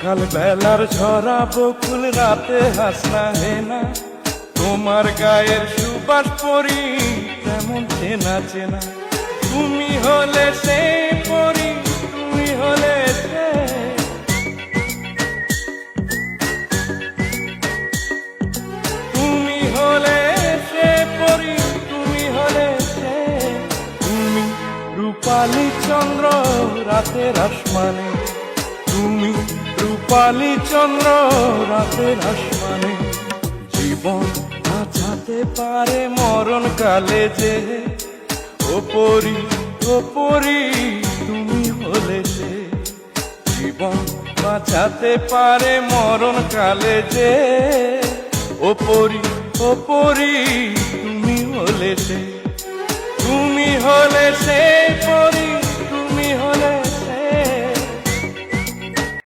সকাল বেলার ঝরা বকুল রাতে হাসনা হেনা, তোমার গায়ের সুবাস পরি তেমন চেনা চেনা। তুমি হলে সে পরি, তুমি হলে সে, তুমি হলে সে পরি, তুমি হলে সে। তুমি রূপালী চন্দ্র রাতের আসমানে, তুমি রূপালী চন্দ্র রাতের আসমানে। জীবন বাঁচাতে পারে মরণ কালে যে, ও পরি, ও পরি, তুমি হলে সে। জীবন বাঁচাতে পারে মরণ কালে যে, ও পরি, ও পরি, তুমি হলে সে। তুমি হলে সে পরি।